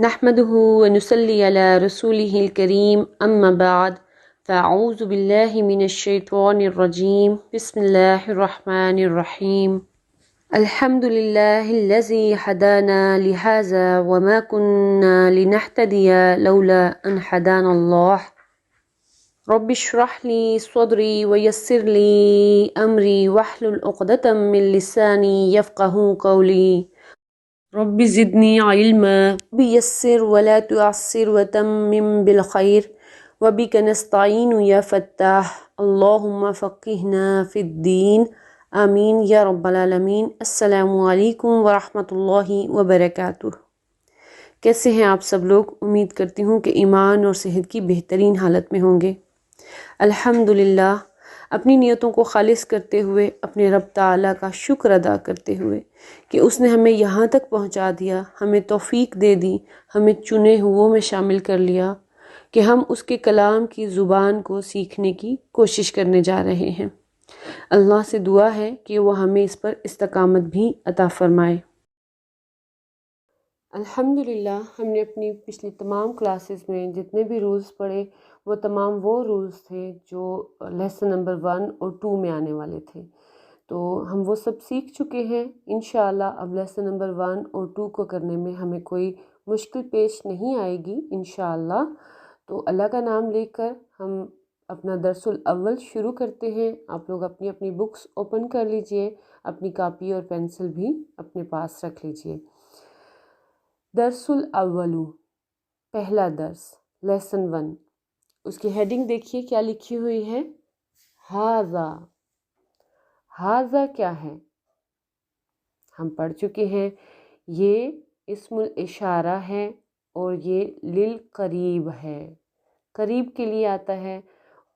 نحمده ونصلي على رسوله الكريم أما بعد فأعوذ بالله من الشيطان الرجيم بسم الله الرحمن الرحيم الحمد لله الذي هدانا لهذا وما كنا لنهتدي لولا أن هدانا الله رب اشرح لي صدري ويسر لي أمري واحلل عقدة من لساني يفقه قولي رب زدني علما بيسر ولا تعسر وتمم بالخير وبك نستعين يا فتاح اللهم فقهنا في الدين آمین یا رب العالمین۔ السلام علیکم ورحمۃ اللہ وبرکاتہ۔ کیسے ہیں آپ سب لوگ؟ امید کرتی ہوں کہ ایمان اور صحت کی بہترین حالت میں ہوں گے۔ الحمدللہ، اپنی نیتوں کو خالص کرتے ہوئے اپنے رب تعالیٰ کا شکر ادا کرتے ہوئے کہ اس نے ہمیں یہاں تک پہنچا دیا، ہمیں توفیق دے دی، ہمیں چنے ہوئوں میں شامل کر لیا کہ ہم اس کے کلام کی زبان کو سیکھنے کی کوشش کرنے جا رہے ہیں۔ اللہ سے دعا ہے کہ وہ ہمیں اس پر استقامت بھی عطا فرمائے۔ الحمدللہ، ہم نے اپنی پچھلی تمام کلاسز میں جتنے بھی رولز پڑھے وہ تمام وہ رولز تھے جو لیسن نمبر 1 اور 2 میں آنے والے تھے، تو ہم وہ سب سیکھ چکے ہیں۔ انشاءاللہ اب لیسن نمبر 1 اور 2 کو کرنے میں ہمیں کوئی مشکل پیش نہیں آئے گی انشاءاللہ۔ تو اللہ کا نام لے کر ہم اپنا درس الاول شروع کرتے ہیں۔ آپ لوگ اپنی اپنی بکس اوپن کر لیجئے، اپنی کاپی اور پینسل بھی اپنے پاس رکھ لیجئے۔ درس الاول، پہلا درس، لیسن 1۔ اس کی ہیڈنگ دیکھیے کیا لکھی ہوئی ہے، ھذا۔ ھذا کیا ہے؟ ہم پڑھ چکے ہیں، یہ اسم الاشارہ ہے اور یہ للقریب ہے، قریب کے لیے آتا ہے۔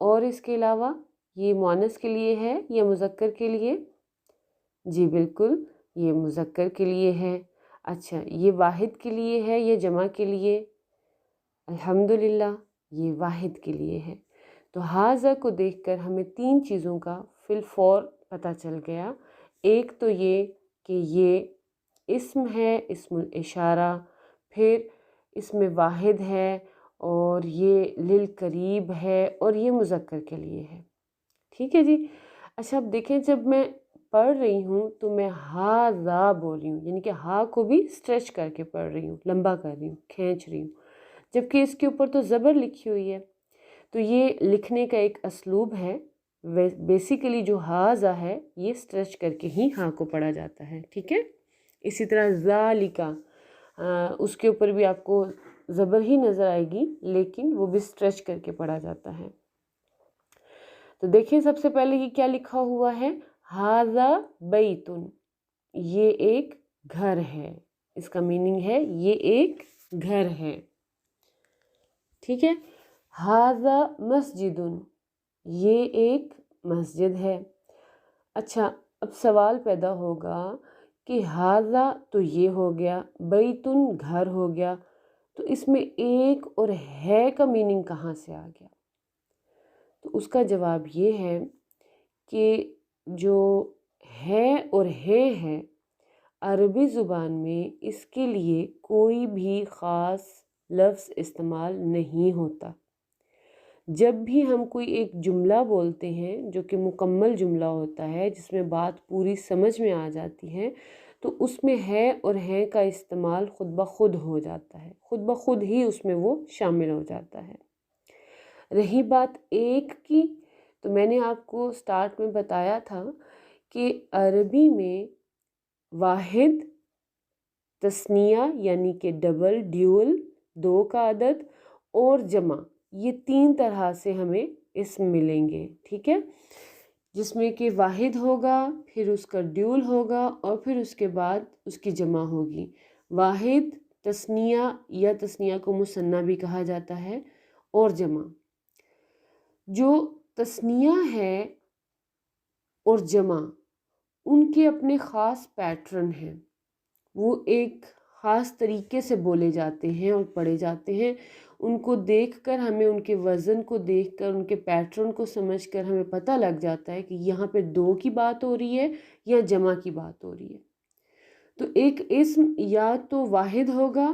اور اس کے علاوہ یہ مؤنث کے لیے ہے یا مذکر کے لیے؟ جی بالکل، یہ مذکر کے لیے ہے۔ اچھا، یہ واحد کے لیے ہے یا جمع کے لیے؟ الحمدللہ، یہ واحد کے لیے ہے۔ تو ھذا کو دیکھ کر ہمیں 3 چیزوں کا فی الفور پتہ چل گیا۔ ایک تو یہ کہ یہ اسم ہے، اسم الاشارہ، پھر اس میں واحد ہے اور یہ للقریب ہے اور یہ مذکر کے لیے ہے۔ ٹھیک ہے جی۔ اچھا اب دیکھیں، جب میں پڑھ رہی ہوں تو میں ھذا بول رہی ہوں، یعنی کہ ہا کو بھی اسٹریچ کر کے پڑھ رہی ہوں، لمبا کر رہی ہوں، کھینچ رہی ہوں، جبکہ اس کے اوپر تو زبر لکھی ہوئی ہے۔ تو یہ لکھنے کا ایک اسلوب ہے۔ بیسیکلی جو ھذا ہے یہ اسٹریچ کر کے ہی ہا کو پڑھا جاتا ہے، ٹھیک ہے۔ اسی طرح ذالک، اس کے اوپر بھی آپ کو زبر ہی نظر آئے گی لیکن وہ بھی اسٹریچ کر کے پڑھا جاتا ہے۔ تو دیکھیں سب سے پہلے یہ کیا لکھا ہوا ہے، ھذا بیت، یہ ایک گھر ہے۔ اس کا میننگ ہے یہ ایک گھر ہے، ٹھیک ہے۔ ھذا مسجد، یہ ایک مسجد ہے۔ اچھا اب سوال پیدا ہوگا کہ ھذا تو یہ ہو گیا، بیتن گھر ہو گیا، تو اس میں ایک اور ہے کا میننگ کہاں سے آ گیا؟ تو اس کا جواب یہ ہے کہ جو ہے اور ہے عربی زبان میں اس کے لیے کوئی بھی خاص لفظ استعمال نہیں ہوتا۔ جب بھی ہم کوئی ایک جملہ بولتے ہیں جو کہ مکمل جملہ ہوتا ہے، جس میں بات پوری سمجھ میں آ جاتی ہے، تو اس میں ہے اور ہیں کا استعمال خود بخود ہو جاتا ہے، خود بخود ہی اس میں وہ شامل ہو جاتا ہے۔ رہی بات ایک کی، تو میں نے آپ کو سٹارٹ میں بتایا تھا کہ عربی میں واحد، تثنیہ یعنی کہ ڈبل، ڈیول، 2 کا عدد، اور جمع، یہ 3 طرح سے ہمیں اسم ملیں گے، ٹھیک ہے، جس میں کہ واحد ہوگا، پھر اس کا ڈیول ہوگا اور پھر اس کے بعد اس کی جمع ہوگی۔ واحد، تثنیہ یا تثنیہ کو مثنیٰ بھی کہا جاتا ہے، اور جمع۔ جو تثنیہ ہے اور جمع، ان کے اپنے خاص پیٹرن ہیں، وہ ایک خاص طریقے سے بولے جاتے ہیں اور پڑھے جاتے ہیں۔ ان کو دیکھ کر ہمیں، ان کے وزن کو دیکھ کر، ان کے پیٹرن کو سمجھ کر ہمیں پتہ لگ جاتا ہے کہ یہاں پہ 2 کی بات ہو رہی ہے یا جمع کی بات ہو رہی ہے۔ تو ایک اسم یا تو واحد ہوگا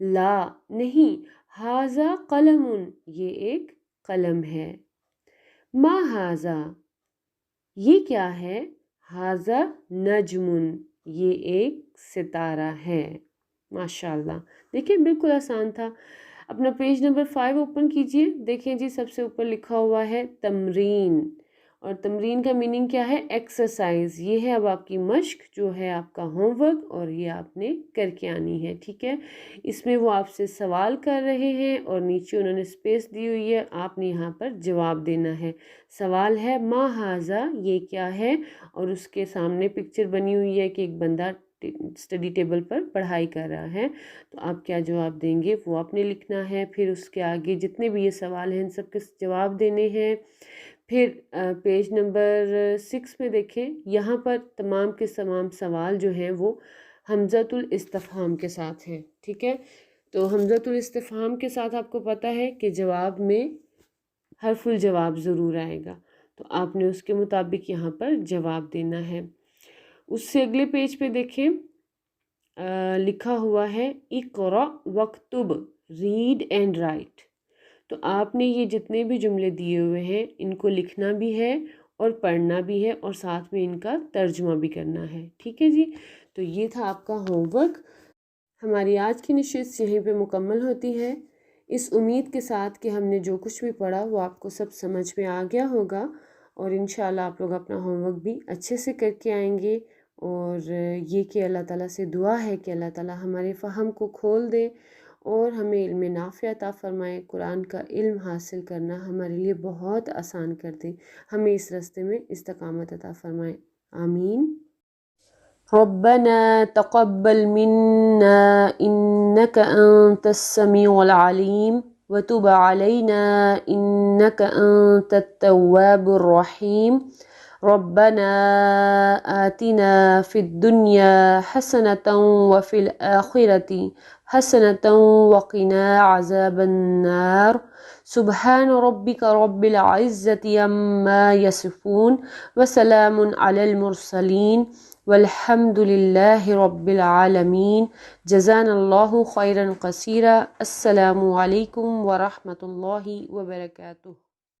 لا نہیں، ہاذا قلم یہ ایک قلم ہے، ما ہاذا یہ کیا ہے، ہاذا نجم یہ ایک ستارہ ہے۔ ماشاءاللہ، دیکھیں بالکل آسان تھا۔ اپنا پیج نمبر 5 اوپن کیجئے، دیکھیں جی سب سے اوپر لکھا ہوا ہے تمرین، اور تمرین کا میننگ کیا ہے، ایکسرسائز۔ یہ ہے اب آپ کی مشق، جو ہے آپ کا ہوم ورک، اور یہ آپ نے کر کے آنی ہے، ٹھیک ہے۔ اس میں وہ آپ سے سوال کر رہے ہیں اور نیچے انہوں نے اسپیس دی ہوئی ہے، آپ نے یہاں پر جواب دینا ہے۔ سوال ہے ما ہاذا یہ کیا ہے، اور اس کے سامنے پکچر بنی ہوئی ہے کہ ایک بندہ اسٹڈی ٹیبل پر پڑھائی کر رہا ہے، تو آپ کیا جواب دیں گے وہ آپ نے لکھنا ہے۔ پھر اس کے آگے جتنے بھی یہ سوال ہیں ان سب کے جواب دینے ہیں۔ پھر پیج نمبر 6 میں دیکھیں، یہاں پر تمام کے تمام سوال جو ہیں وہ حمزۃ الاستفہام کے ساتھ ہیں، ٹھیک ہے۔ تو حمزۃ الاستفہام کے ساتھ آپ کو پتہ ہے کہ جواب میں حرف الجواب ضرور آئے گا، تو آپ نے اس کے مطابق یہاں پر جواب دینا ہے۔ اس سے اگلے پیج پہ دیکھیں، لکھا ہوا ہے اقرأ وکتب، ریڈ اینڈ رائٹ۔ تو آپ نے یہ جتنے بھی جملے دیے ہوئے ہیں ان کو لکھنا بھی ہے اور پڑھنا بھی ہے، اور ساتھ میں ان کا ترجمہ بھی کرنا ہے، ٹھیک ہے جی۔ تو یہ تھا آپ کا ہوم ورک۔ ہماری آج کی نشست یہیں پہ مکمل ہوتی ہے، اس امید کے ساتھ کہ ہم نے جو کچھ بھی پڑھا وہ آپ کو سب سمجھ میں آ گیا ہوگا، اور انشاءاللہ آپ لوگ اپنا ہوم ورک بھی اچھے سے کر کے آئیں گے۔ اور یہ کہ اللہ تعالیٰ سے دعا ہے کہ اللہ تعالیٰ ہمارے فہم کو کھول دے اور ہمیں علم نافع عطا فرمائے، قرآن کا علم حاصل کرنا ہمارے لیے بہت آسان کر دے، ہمیں اس راستے میں استقامت عطا فرمائے، آمین۔ ربنا تقبل منا إنك أنت السميع العليم وتب علينا إنك أنت التواب الرحيم ربنا آتنا في الدنيا حسنة وفي الآخرة حسنة وقنا عذاب النار سبحان ربك رب العزة عما يصفون وسلام على المرسلين والحمد لله رب العالمين جزانا الله خيرا كثيرا۔ السلام عليكم ورحمة الله وبركاته۔